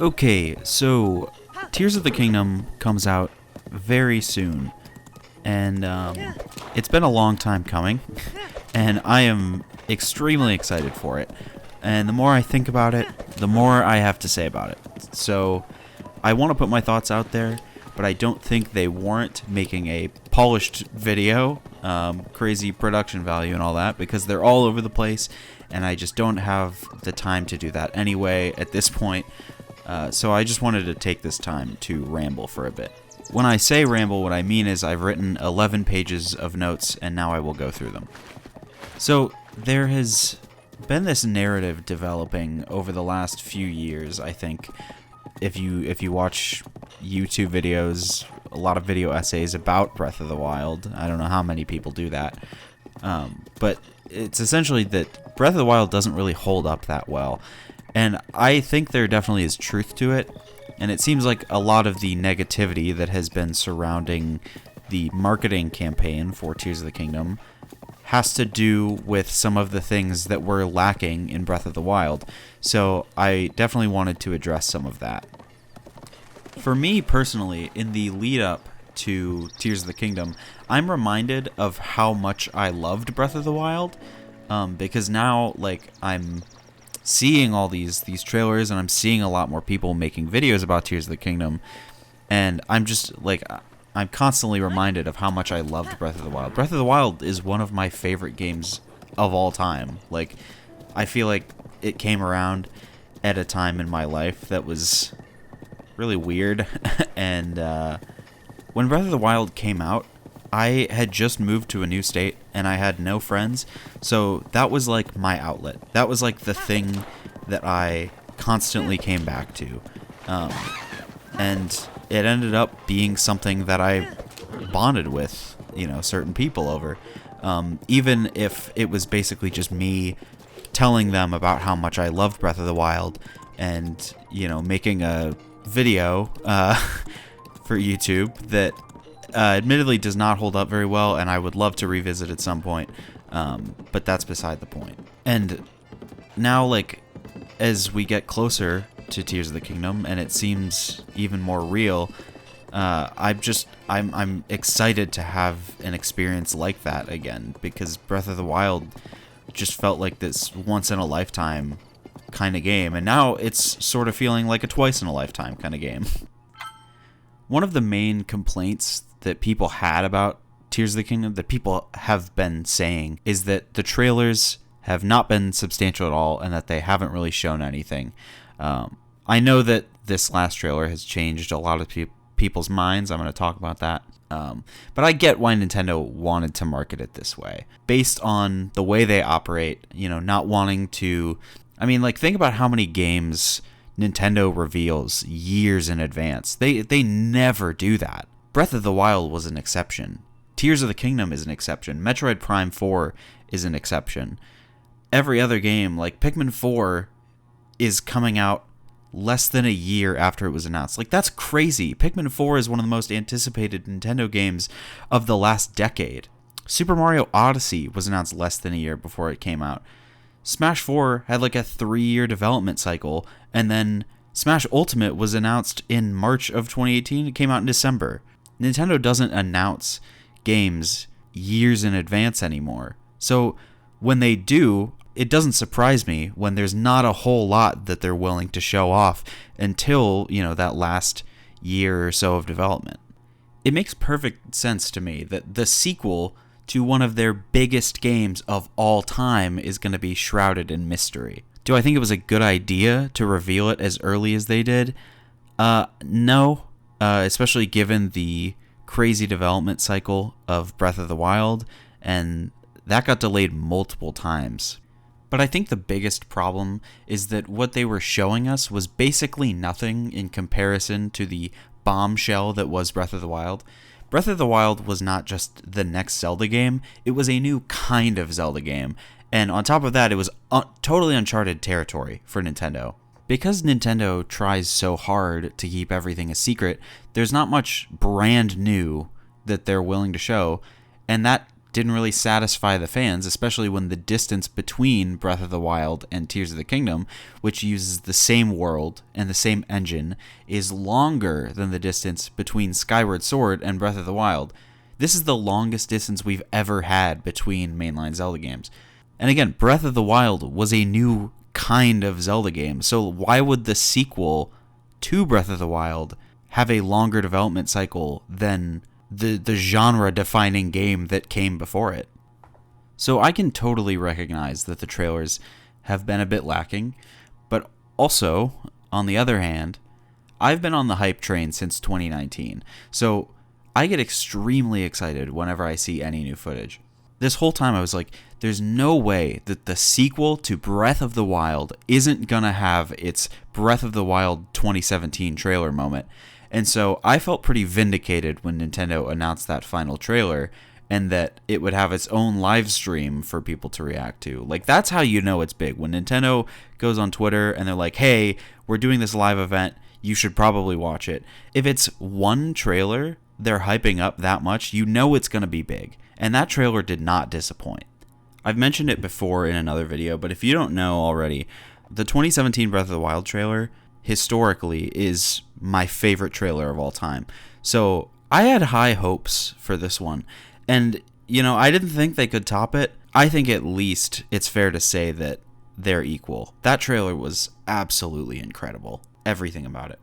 Okay, so Tears of the Kingdom comes out very soon, and it's been a long time coming, and I am extremely excited for it. And the more I think about it, the more I have to say about it. So I want to put my thoughts out there, but I don't think they warrant making a polished video, crazy production value and all that, because they're all over the place, and I just don't have the time to do that anyway at this point. So I just wanted to take this time to ramble for a bit. When I say ramble, what I mean is I've written 11 pages of notes, and now I will go through them. So there has been this narrative developing over the last few years, I think. If you watch YouTube videos, a lot of video essays about Breath of the Wild. I don't know how many people do that. But it's essentially that Breath of the Wild doesn't really hold up that well. And I think there definitely is truth to it. And it seems like a lot of the negativity that has been surrounding the marketing campaign for Tears of the Kingdom has to do with some of the things that were lacking in Breath of the Wild. So I definitely wanted to address some of that. For me personally, in the lead up to Tears of the Kingdom, I'm reminded of how much I loved Breath of the Wild, because now I'm seeing all these trailers, and I'm seeing a lot more people making videos about Tears of the Kingdom, and I'm just I'm constantly reminded of how much I loved Breath of the Wild. Breath of the Wild is one of my favorite games of all time. I feel like it came around at a time in my life that was really weird. And when Breath of the Wild came out, I had just moved to a new state, and I had no friends. So that was my outlet. That was the thing that I constantly came back to. And it ended up being something that I bonded with, certain people over. Even if it was basically just me telling them about how much I loved Breath of the Wild and, making a video for YouTube that admittedly does not hold up very well, and I would love to revisit at some point. But that's beside the point. And now, as we get closer to Tears of the Kingdom, and it seems even more real, I'm excited to have an experience like that again, because Breath of the Wild just felt like this once in a lifetime kind of game, and now it's sort of feeling like a twice in a lifetime kind of game. One of the main complaints that people had about Tears of the Kingdom, that people have been saying, is that the trailers have not been substantial at all, and that they haven't really shown anything. I know that this last trailer has changed a lot of people's minds. I'm going to talk about that. But I get why Nintendo wanted to market it this way. Based on the way they operate, not wanting to... think about how many games Nintendo reveals years in advance. They never do that. Breath of the Wild was an exception. Tears of the Kingdom is an exception. Metroid Prime 4 is an exception. Every other game, like Pikmin 4, is coming out less than a year after it was announced. That's crazy. Pikmin 4 is one of the most anticipated Nintendo games of the last decade. Super Mario Odyssey was announced less than a year before it came out. Smash 4 had a 3-year development cycle, and then Smash Ultimate was announced in March of 2018. It came out in December. Nintendo doesn't announce games years in advance anymore. So when they do, it doesn't surprise me when there's not a whole lot that they're willing to show off until, that last year or so of development. It makes perfect sense to me that the sequel to one of their biggest games of all time is going to be shrouded in mystery. Do I think it was a good idea to reveal it as early as they did? No. Especially given the crazy development cycle of Breath of the Wild, and that got delayed multiple times. But I think the biggest problem is that what they were showing us was basically nothing in comparison to the bombshell that was Breath of the Wild. Breath of the Wild was not just the next Zelda game, it was a new kind of Zelda game. And on top of that, it was totally uncharted territory for Nintendo. Because Nintendo tries so hard to keep everything a secret, there's not much brand new that they're willing to show, and that didn't really satisfy the fans, especially when the distance between Breath of the Wild and Tears of the Kingdom, which uses the same world and the same engine, is longer than the distance between Skyward Sword and Breath of the Wild. This is the longest distance we've ever had between mainline Zelda games. And again, Breath of the Wild was a new kind of Zelda game, so why would the sequel to Breath of the Wild have a longer development cycle than the genre-defining game that came before it? So I can totally recognize that the trailers have been a bit lacking, but also, on the other hand, I've been on the hype train since 2019, so I get extremely excited whenever I see any new footage. This whole time I was like, there's no way that the sequel to Breath of the Wild isn't gonna have its Breath of the Wild 2017 trailer moment. And so I felt pretty vindicated when Nintendo announced that final trailer and that it would have its own live stream for people to react to. Like, that's how you know it's big. When Nintendo goes on Twitter and they're like, hey, we're doing this live event, you should probably watch it. If it's one trailer they're hyping up that much, you know it's going to be big. And that trailer did not disappoint. I've mentioned it before in another video, but if you don't know already, the 2017 Breath of the Wild trailer historically is my favorite trailer of all time. So I had high hopes for this one. And, you know, I didn't think they could top it. I think at least it's fair to say that they're equal. That trailer was absolutely incredible. Everything about it.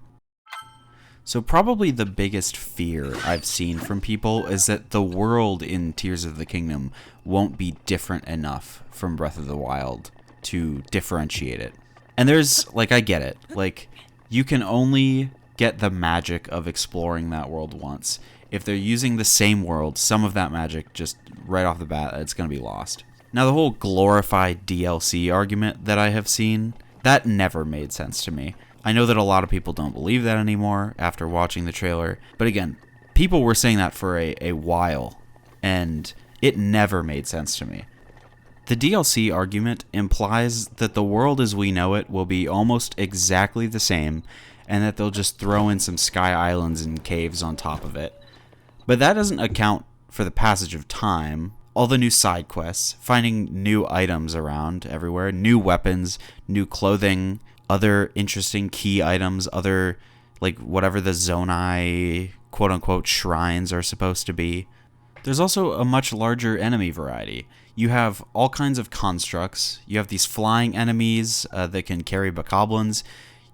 So probably the biggest fear I've seen from people is that the world in Tears of the Kingdom won't be different enough from Breath of the Wild to differentiate it. And there's, like, I get it. Like, you can only get the magic of exploring that world once. If they're using the same world, some of that magic just right off the bat, it's going to be lost. Now, the whole glorified DLC argument that I have seen, that never made sense to me. I know that a lot of people don't believe that anymore after watching the trailer, but again, people were saying that for a while, and it never made sense to me. The DLC argument implies that the world as we know it will be almost exactly the same, and that they'll just throw in some sky islands and caves on top of it. But that doesn't account for the passage of time, all the new side quests, finding new items around everywhere, new weapons, new clothing, other interesting key items, other, like, whatever the Zonai quote-unquote shrines are supposed to be. There's also a much larger enemy variety. You have all kinds of constructs. You have these flying enemies that can carry bokoblins.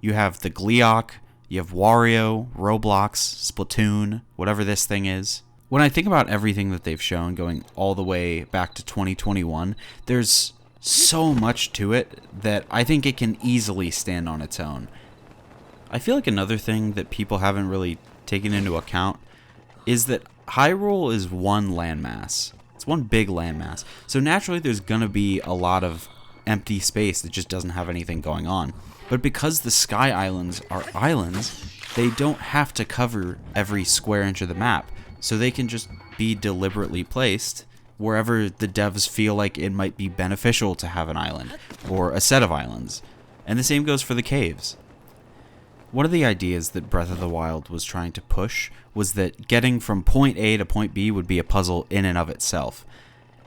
You have the Gleeok. You have Wario, Roblox, Splatoon, whatever this thing is. When I think about everything that they've shown going all the way back to 2021, there's so much to it that I think it can easily stand on its own. I feel like another thing that people haven't really taken into account is that Hyrule is one landmass. It's one big landmass. So naturally there's gonna be a lot of empty space that just doesn't have anything going on. But because the Sky Islands are islands, they don't have to cover every square inch of the map. So they can just be deliberately placed wherever the devs feel like it might be beneficial to have an island, or a set of islands. And the same goes for the caves. One of the ideas that Breath of the Wild was trying to push was that getting from point A to point B would be a puzzle in and of itself.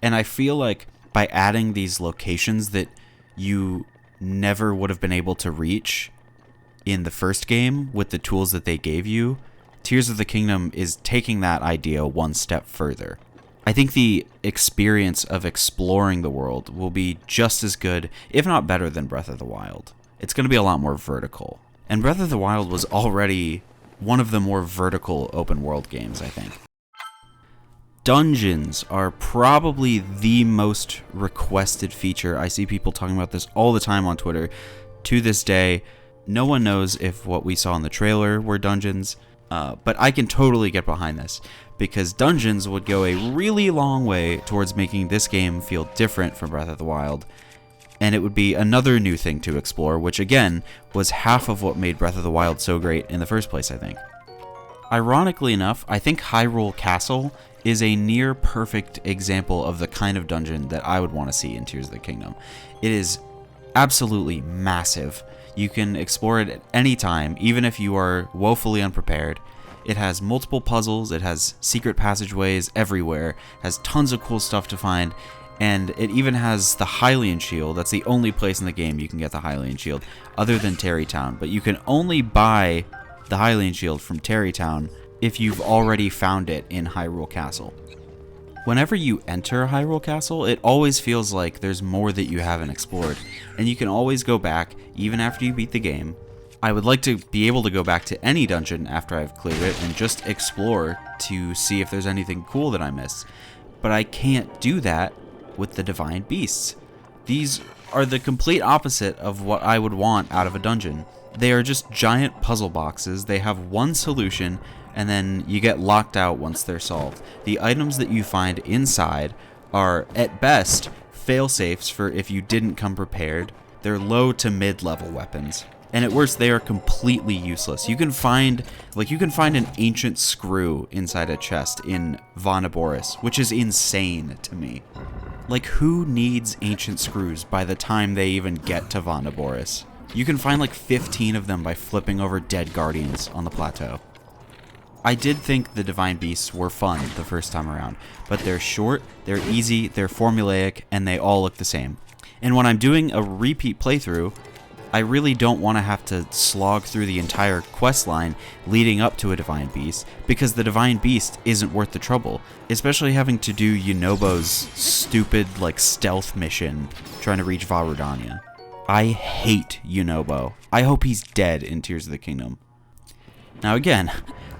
And I feel like by adding these locations that you never would have been able to reach in the first game with the tools that they gave you, Tears of the Kingdom is taking that idea one step further. I think the experience of exploring the world will be just as good, if not better, than Breath of the Wild. It's going to be a lot more vertical. And Breath of the Wild was already one of the more vertical open world games, I think. Dungeons are probably the most requested feature. I see people talking about this all the time on Twitter. To this day, no one knows if what we saw in the trailer were dungeons, but I can totally get behind this, because dungeons would go a really long way towards making this game feel different from Breath of the Wild, and it would be another new thing to explore, which again was half of what made Breath of the Wild so great in the first place, I think. Ironically enough, I think Hyrule Castle is a near perfect example of the kind of dungeon that I would want to see in Tears of the Kingdom. It is absolutely massive. You can explore it at any time, even if you are woefully unprepared. It has multiple puzzles, it has secret passageways everywhere, has tons of cool stuff to find, and it even has the Hylian Shield. That's the only place in the game you can get the Hylian Shield, other than Tarrytown. But you can only buy the Hylian Shield from Tarrytown if you've already found it in Hyrule Castle. Whenever you enter Hyrule Castle, it always feels like there's more that you haven't explored, and you can always go back, even after you beat the game. I would like to be able to go back to any dungeon after I've cleared it and just explore to see if there's anything cool that I missed. But I can't do that with the Divine Beasts. These are the complete opposite of what I would want out of a dungeon. They are just giant puzzle boxes. They have one solution, and then you get locked out once they're solved. The items that you find inside are, at best, fail-safes for if you didn't come prepared. They're low to mid-level weapons. And at worst, they are completely useless. You can find an ancient screw inside a chest in Vonaboris, which is insane to me. Like, who needs ancient screws by the time they even get to Vonaboris? You can find like 15 of them by flipping over dead guardians on the plateau. I did think the Divine Beasts were fun the first time around, but they're short, they're easy, they're formulaic, and they all look the same. And when I'm doing a repeat playthrough, I really don't want to have to slog through the entire quest line leading up to a Divine Beast, because the Divine Beast isn't worth the trouble, especially having to do Yunobo's stupid, like, stealth mission trying to reach Vah Rudania. I hate Yunobo. I hope he's dead in Tears of the Kingdom. Now again,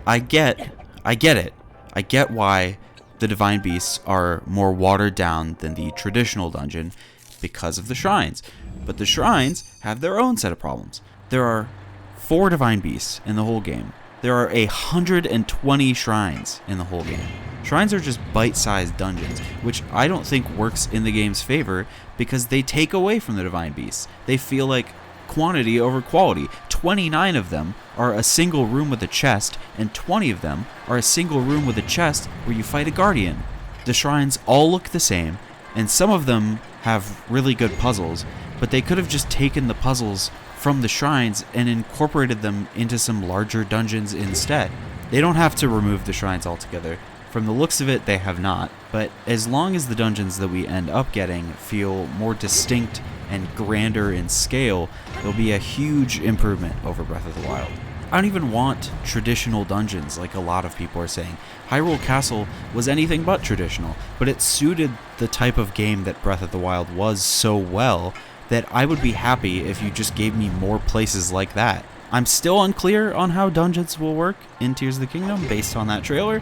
I get it. I get why the Divine Beasts are more watered down than the traditional dungeon because of the shrines. But the shrines have their own set of problems. There are 4 Divine Beasts in the whole game. There are 120 shrines in the whole game. Shrines are just bite-sized dungeons, which I don't think works in the game's favor because they take away from the Divine Beasts. They feel like quantity over quality. 29 of them are a single room with a chest, and 20 of them are a single room with a chest where you fight a guardian. The shrines all look the same, and some of them have really good puzzles, but they could have just taken the puzzles from the shrines and incorporated them into some larger dungeons instead. They don't have to remove the shrines altogether. From the looks of it, they have not, but as long as the dungeons that we end up getting feel more distinct and grander in scale, there'll be a huge improvement over Breath of the Wild. I don't even want traditional dungeons like a lot of people are saying. Hyrule Castle was anything but traditional, but it suited the type of game that Breath of the Wild was so well that I would be happy if you just gave me more places like that. I'm still unclear on how dungeons will work in Tears of the Kingdom based on that trailer,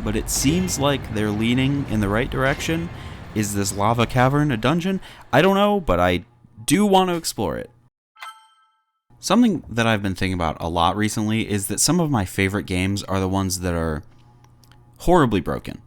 but it seems like they're leaning in the right direction. Is this lava cavern a dungeon? I don't know, but I do want to explore it. Something that I've been thinking about a lot recently is that some of my favorite games are the ones that are horribly broken,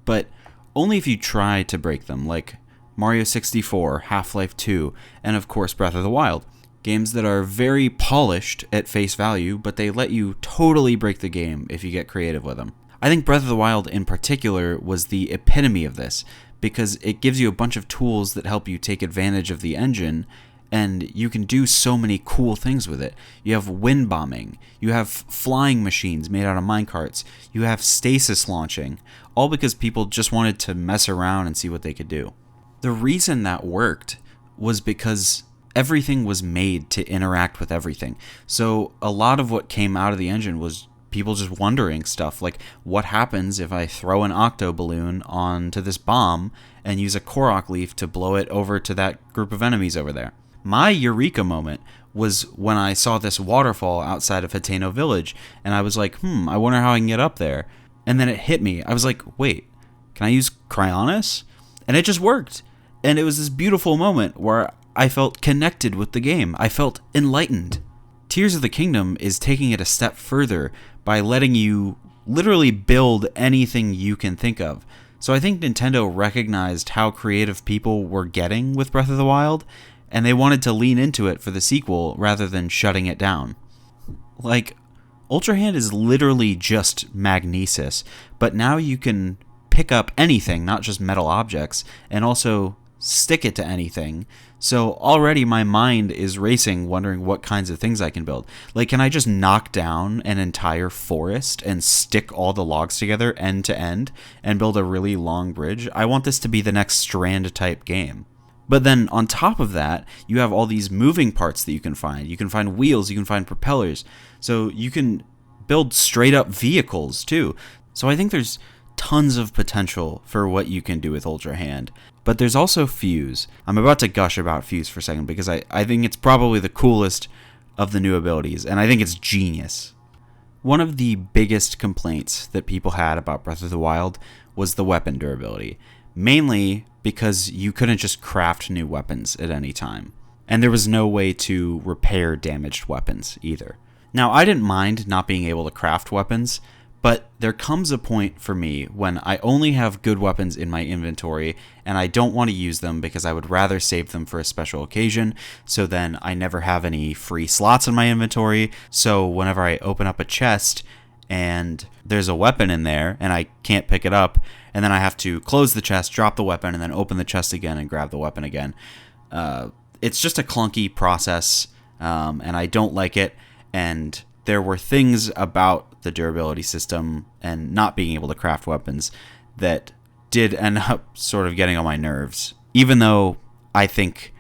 but only if you try to break them, like Mario 64, Half-Life 2, and of course Breath of the Wild. Games that are very polished at face value, but they let you totally break the game if you get creative with them. I think Breath of the Wild in particular was the epitome of this, because it gives you a bunch of tools that help you take advantage of the engine, and you can do so many cool things with it. You have wind bombing, you have flying machines made out of minecarts, you have stasis launching, all because people just wanted to mess around and see what they could do. The reason that worked was because everything was made to interact with everything. So a lot of what came out of the engine was people just wondering stuff like, what happens if I throw an octo balloon onto this bomb and use a Korok leaf to blow it over to that group of enemies over there? My eureka moment was when I saw this waterfall outside of Hateno Village, and I was like, I wonder how I can get up there. And then it hit me. I was like, wait, can I use Cryonis? And it just worked. And it was this beautiful moment where I felt connected with the game. I felt enlightened. Tears of the Kingdom is taking it a step further by letting you literally build anything you can think of. So I think Nintendo recognized how creative people were getting with Breath of the Wild, and they wanted to lean into it for the sequel rather than shutting it down. Like, Ultra Hand is literally just magnesis, but now you can pick up anything, not just metal objects, and also stick it to anything. So already my mind is racing, wondering what kinds of things I can build. Like, can I just knock down an entire forest and stick all the logs together end to end and build a really long bridge? I want this to be the next Strand type game. But then on top of that, you have all these moving parts that you can find. You can find wheels, you can find propellers. So you can build straight up vehicles too. So I think there's tons of potential for what you can do with Ultra Hand. But there's also Fuse. I'm about to gush about Fuse for a second because I think it's probably the coolest of the new abilities, and I think it's genius. One of the biggest complaints that people had about Breath of the Wild was the weapon durability, mainly because you couldn't just craft new weapons at any time. And there was no way to repair damaged weapons either. Now, I didn't mind not being able to craft weapons, but there comes a point for me when I only have good weapons in my inventory and I don't want to use them because I would rather save them for a special occasion, so then I never have any free slots in my inventory. So whenever I open up a chest and there's a weapon in there and I can't pick it up, and then I have to close the chest, drop the weapon, and then open the chest again and grab the weapon again. It's just a clunky process, and I don't like it, and there were things about the durability system and not being able to craft weapons that did end up sort of getting on my nerves. Even though I think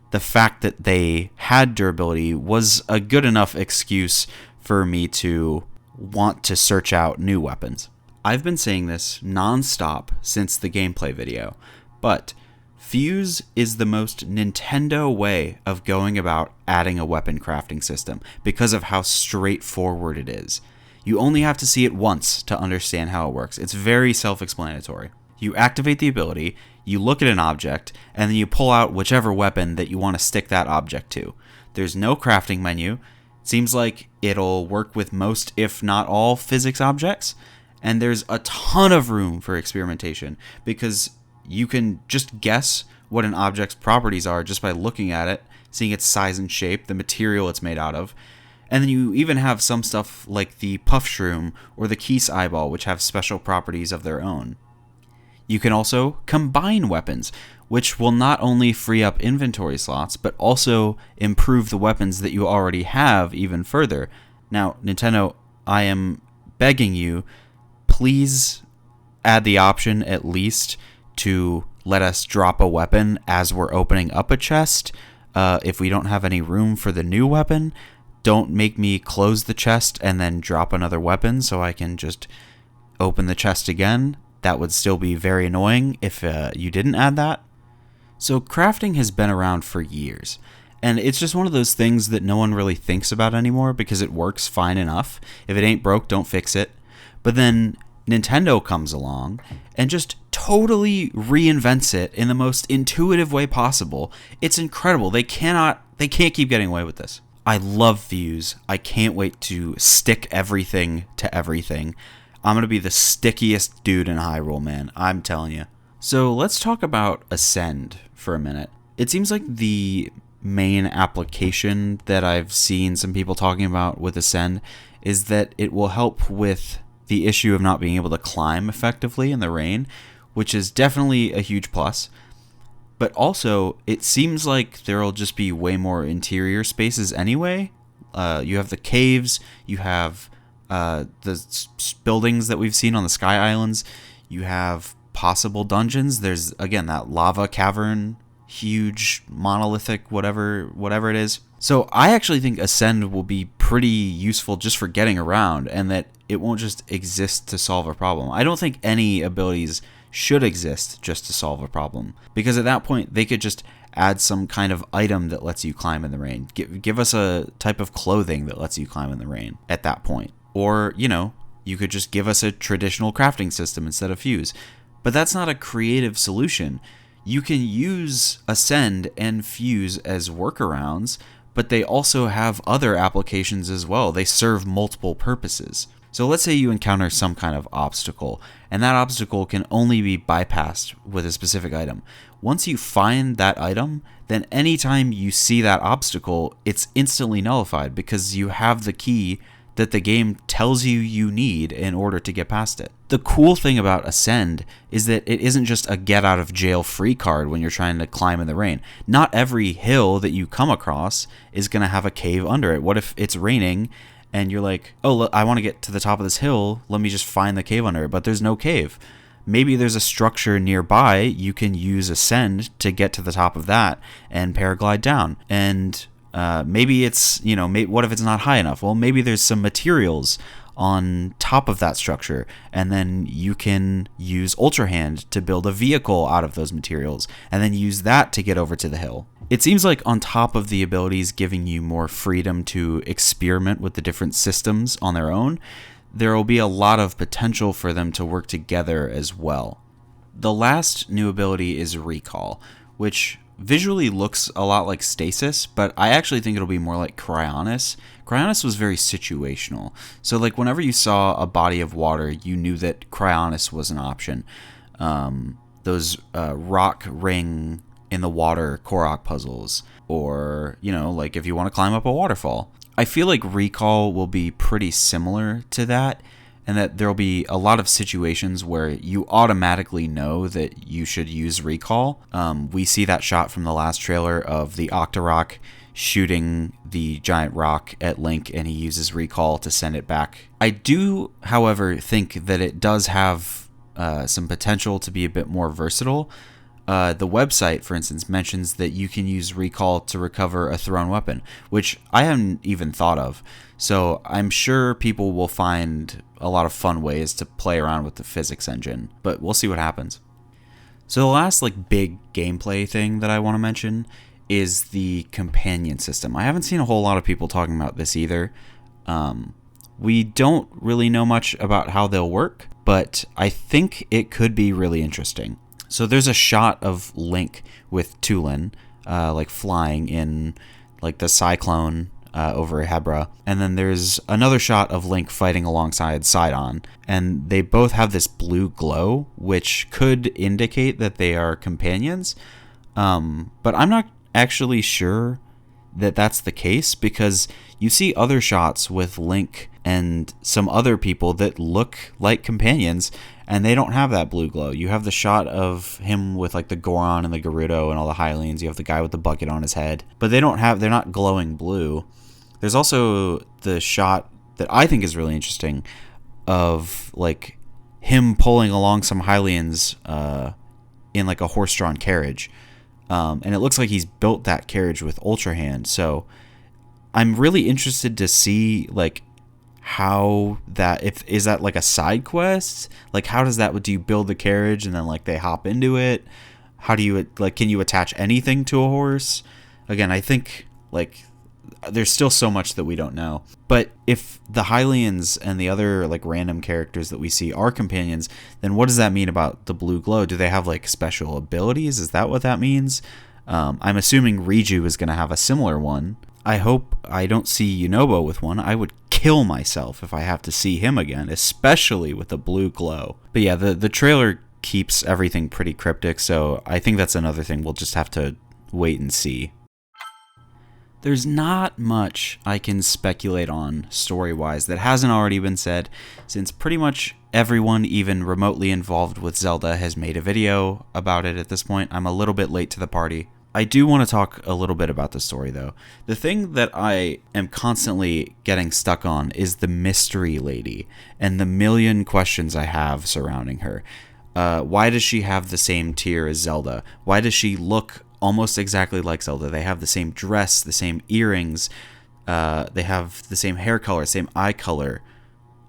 the fact that they had durability was a good enough excuse for me to want to search out new weapons. I've been saying this nonstop since the gameplay video, but Fuse is the most Nintendo way of going about adding a weapon crafting system because of how straightforward it is. You only have to see it once to understand how it works. It's very self-explanatory. You activate the ability, you look at an object, and then you pull out whichever weapon that you want to stick that object to. There's no crafting menu. It seems like it'll work with most, if not all, physics objects. And there's a ton of room for experimentation because you can just guess what an object's properties are just by looking at it, seeing its size and shape, the material it's made out of. And then you even have some stuff like the Puff Shroom or the Keese Eyeball, which have special properties of their own. You can also combine weapons, which will not only free up inventory slots, but also improve the weapons that you already have even further. Now, Nintendo, I am begging you, please add the option at least to let us drop a weapon as we're opening up a chest. If we don't have any room for the new weapon, don't make me close the chest and then drop another weapon so I can just open the chest again. That would still be very annoying if you didn't add that. So crafting has been around for years, and it's just one of those things that no one really thinks about anymore because it works fine enough. If it ain't broke, don't fix it. But then Nintendo comes along and just totally reinvents it in the most intuitive way possible. It's incredible. They can't keep getting away with this. I love Fuse. I can't wait to stick everything to everything. I'm going to be the stickiest dude in Hyrule, man. I'm telling you. So let's talk about Ascend for a minute. It seems like the main application that I've seen some people talking about with Ascend is that it will help with the issue of not being able to climb effectively in the rain, which is definitely a huge plus. But also, it seems like there'll just be way more interior spaces anyway. You have the caves, you have the buildings that we've seen on the Sky Islands, you have possible dungeons. There's, again, that lava cavern, huge, monolithic, whatever it is. So I actually think Ascend will be pretty useful just for getting around, and that it won't just exist to solve a problem. I don't think any abilities should exist just to solve a problem, because at that point they could just add some kind of item that lets you climb in the rain. Give us a type of clothing that lets you climb in the rain at that point. Or, you could just give us a traditional crafting system instead of Fuse. But that's not a creative solution. You can use Ascend and Fuse as workarounds, but they also have other applications as well. They serve multiple purposes. So let's say you encounter some kind of obstacle, and that obstacle can only be bypassed with a specific item. Once you find that item, then anytime you see that obstacle, it's instantly nullified because you have the key that the game tells you need in order to get past it. The cool thing about Ascend is that it isn't just a get out of jail free card when you're trying to climb in the rain. Not every hill that you come across is going to have a cave under it. What if it's raining and you're like, oh, I want to get to the top of this hill, let me just find the cave under it, but there's no cave. Maybe there's a structure nearby you can use Ascend to get to the top of that and paraglide down. And maybe it's, what if it's not high enough? Well, maybe there's some materials on top of that structure, and then you can use Ultra Hand to build a vehicle out of those materials, and then use that to get over to the hill. It seems like on top of the abilities giving you more freedom to experiment with the different systems on their own, there will be a lot of potential for them to work together as well. The last new ability is Recall, which visually looks a lot like Stasis, but I actually think it'll be more like Cryonis. Cryonis was very situational. So like whenever you saw a body of water, you knew that Cryonis was an option. Those rock ring in the water Korok puzzles, or, like if you want to climb up a waterfall. I feel like Recall will be pretty similar to that, and that there'll be a lot of situations where you automatically know that you should use Recall. We see that shot from the last trailer of the Octorok shooting the giant rock at Link, and he uses Recall to send it back. I do, however, think that it does have some potential to be a bit more versatile. The website, for instance, mentions that you can use Recall to recover a thrown weapon, which I hadn't even thought of. So I'm sure people will find a lot of fun ways to play around with the physics engine, but we'll see what happens. So the last big gameplay thing that I want to mention is the companion system. I haven't seen a whole lot of people talking about this either. We don't really know much about how they'll work, but I think it could be really interesting. So there's a shot of Link with Tulin, flying in the cyclone over Hebra, and then there's another shot of Link fighting alongside Sidon, and they both have this blue glow, which could indicate that they are companions. But I'm not actually sure that that's the case, because you see other shots with Link and some other people that look like companions, and they don't have that blue glow. You have the shot of him with the Goron and the Gerudo and all the Hylians. You have the guy with the bucket on his head, but they're not glowing blue. There's also the shot that I think is really interesting of him pulling along some Hylians in a horse-drawn carriage. And it looks like he's built that carriage with Ultra Hand. So I'm really interested to see how that, is that a side quest? How does that, do you build the carriage and then they hop into it? How do you can you attach anything to a horse? Again, I think there's still so much that we don't know. But if the Hylians and the other random characters that we see are companions, then what does that mean about the blue glow? Do they have special abilities? Is that what that means? I'm assuming Riju is going to have a similar one. I hope I don't see Yunobo with one. I would kill myself if I have to see him again, especially with the blue glow. But yeah, the trailer keeps everything pretty cryptic, so I think that's another thing we'll just have to wait and see. There's not much I can speculate on story-wise that hasn't already been said, since pretty much everyone even remotely involved with Zelda has made a video about it at this point. I'm a little bit late to the party. I do want to talk a little bit about the story, though. The thing that I am constantly getting stuck on is the mystery lady and the million questions I have surrounding her. Why does she have the same tier as Zelda? Why does she look almost exactly like Zelda? They have the same dress, the same earrings, they have the same hair color, same eye color.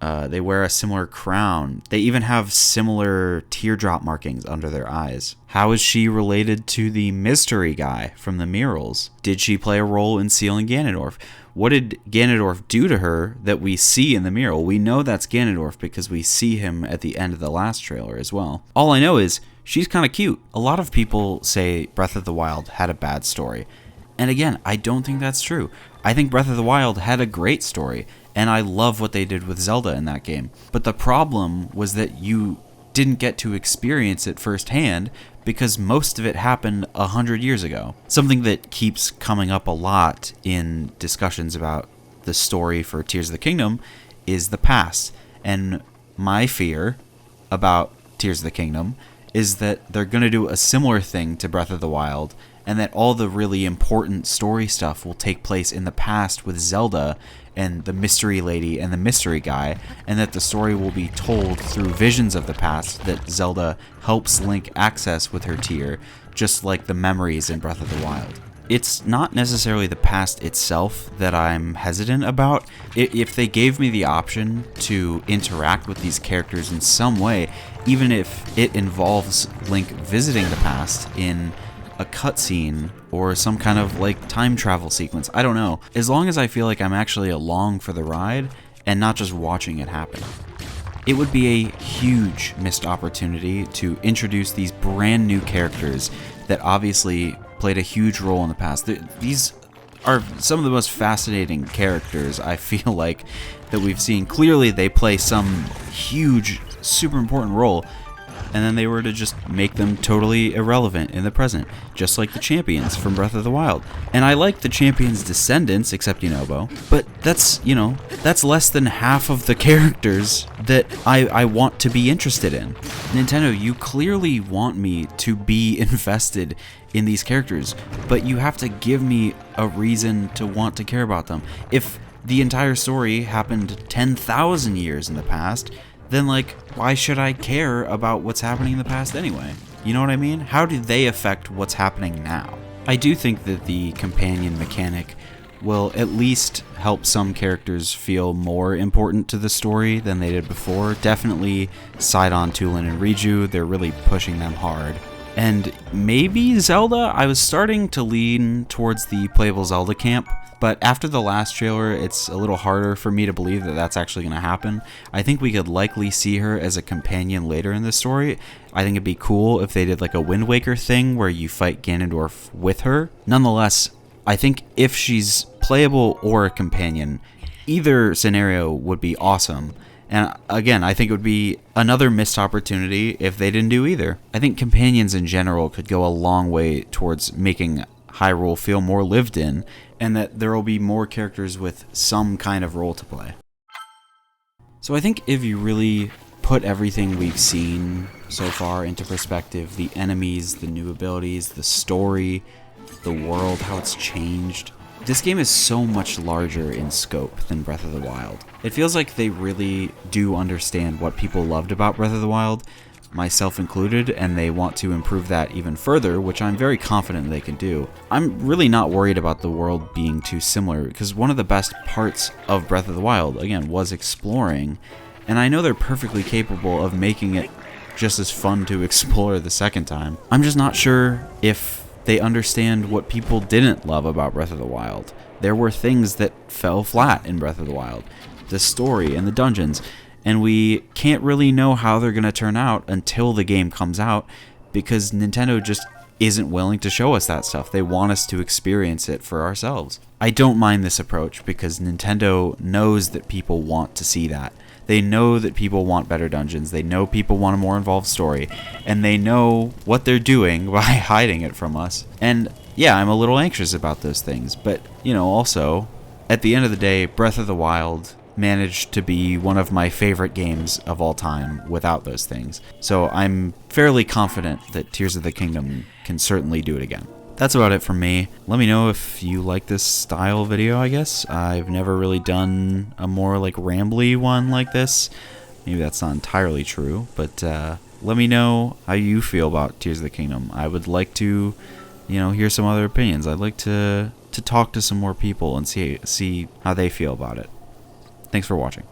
They wear a similar crown. They even have similar teardrop markings under their eyes. How is she related to the mystery guy from the murals? Did she play a role in sealing Ganondorf? What did Ganondorf do to her that we see in the mural? We know that's Ganondorf because we see him at the end of the last trailer as well. All I know is she's kind of cute. A lot of people say Breath of the Wild had a bad story. And again, I don't think that's true. I think Breath of the Wild had a great story, and I love what they did with Zelda in that game. But the problem was that you didn't get to experience it firsthand because most of it happened 100 years ago. Something that keeps coming up a lot in discussions about the story for Tears of the Kingdom is the past. And my fear about Tears of the Kingdom is that they're going to do a similar thing to Breath of the Wild, and that all the really important story stuff will take place in the past with Zelda and the mystery lady and the mystery guy, and that the story will be told through visions of the past that Zelda helps Link access with her tear, just like the memories in Breath of the Wild. It's not necessarily the past itself that I'm hesitant about. If they gave me the option to interact with these characters in some way, even if it involves Link visiting the past in a cutscene or some kind of like time travel sequence, I don't know. As long as I feel like I'm actually along for the ride and not just watching it happen. It would be a huge missed opportunity to introduce these brand new characters that obviously played a huge role in the past. These are some of the most fascinating characters, I feel like, that we've seen. Clearly they play some huge, super important role, and then they were to just make them totally irrelevant in the present, just like the champions from Breath of the Wild. And I like the champions' descendants, except Yunobo, but that's less than half of the characters that I want to be interested in. Nintendo, you clearly want me to be invested in these characters, but you have to give me a reason to want to care about them. If the entire story happened 10,000 years in the past, then like, why should I care about what's happening in the past anyway? You know what I mean? How do they affect what's happening now? I do think that the companion mechanic will at least help some characters feel more important to the story than they did before. Definitely Sidon, Tulin, and Riju, they're really pushing them hard. And maybe Zelda? I was starting to lean towards the playable Zelda camp, but after the last trailer, it's a little harder for me to believe that that's actually going to happen. I think we could likely see her as a companion later in the story. I think it'd be cool if they did like a Wind Waker thing where you fight Ganondorf with her. Nonetheless, I think if she's playable or a companion, either scenario would be awesome. And again, I think it would be another missed opportunity if they didn't do either. I think companions in general could go a long way towards making Hyrule feel more lived in, and that there will be more characters with some kind of role to play. So I think if you really put everything we've seen so far into perspective, the enemies, the new abilities, the story, the world, how it's changed, this game is so much larger in scope than Breath of the Wild. It feels like they really do understand what people loved about Breath of the Wild, myself included, and they want to improve that even further, which I'm very confident they can do. I'm really not worried about the world being too similar, because one of the best parts of Breath of the Wild, again, was exploring, and I know they're perfectly capable of making it just as fun to explore the second time. I'm just not sure if they understand what people didn't love about Breath of the Wild. There were things that fell flat in Breath of the Wild. The story and the dungeons. And we can't really know how they're going to turn out until the game comes out, because Nintendo just isn't willing to show us that stuff. They want us to experience it for ourselves. I don't mind this approach because Nintendo knows that people want to see that. They know that people want better dungeons. They know people want a more involved story. And they know what they're doing by hiding it from us. And yeah, I'm a little anxious about those things. But, also, at the end of the day, Breath of the Wild managed to be one of my favorite games of all time without those things. So I'm fairly confident that Tears of the Kingdom can certainly do it again. That's about it from me. Let me know if you like this style video, I guess. I've never really done a more like rambly one like this. Maybe that's not entirely true, but let me know how you feel about Tears of the Kingdom. I would like to, hear some other opinions. I'd like to talk to some more people and see how they feel about it. Thanks for watching.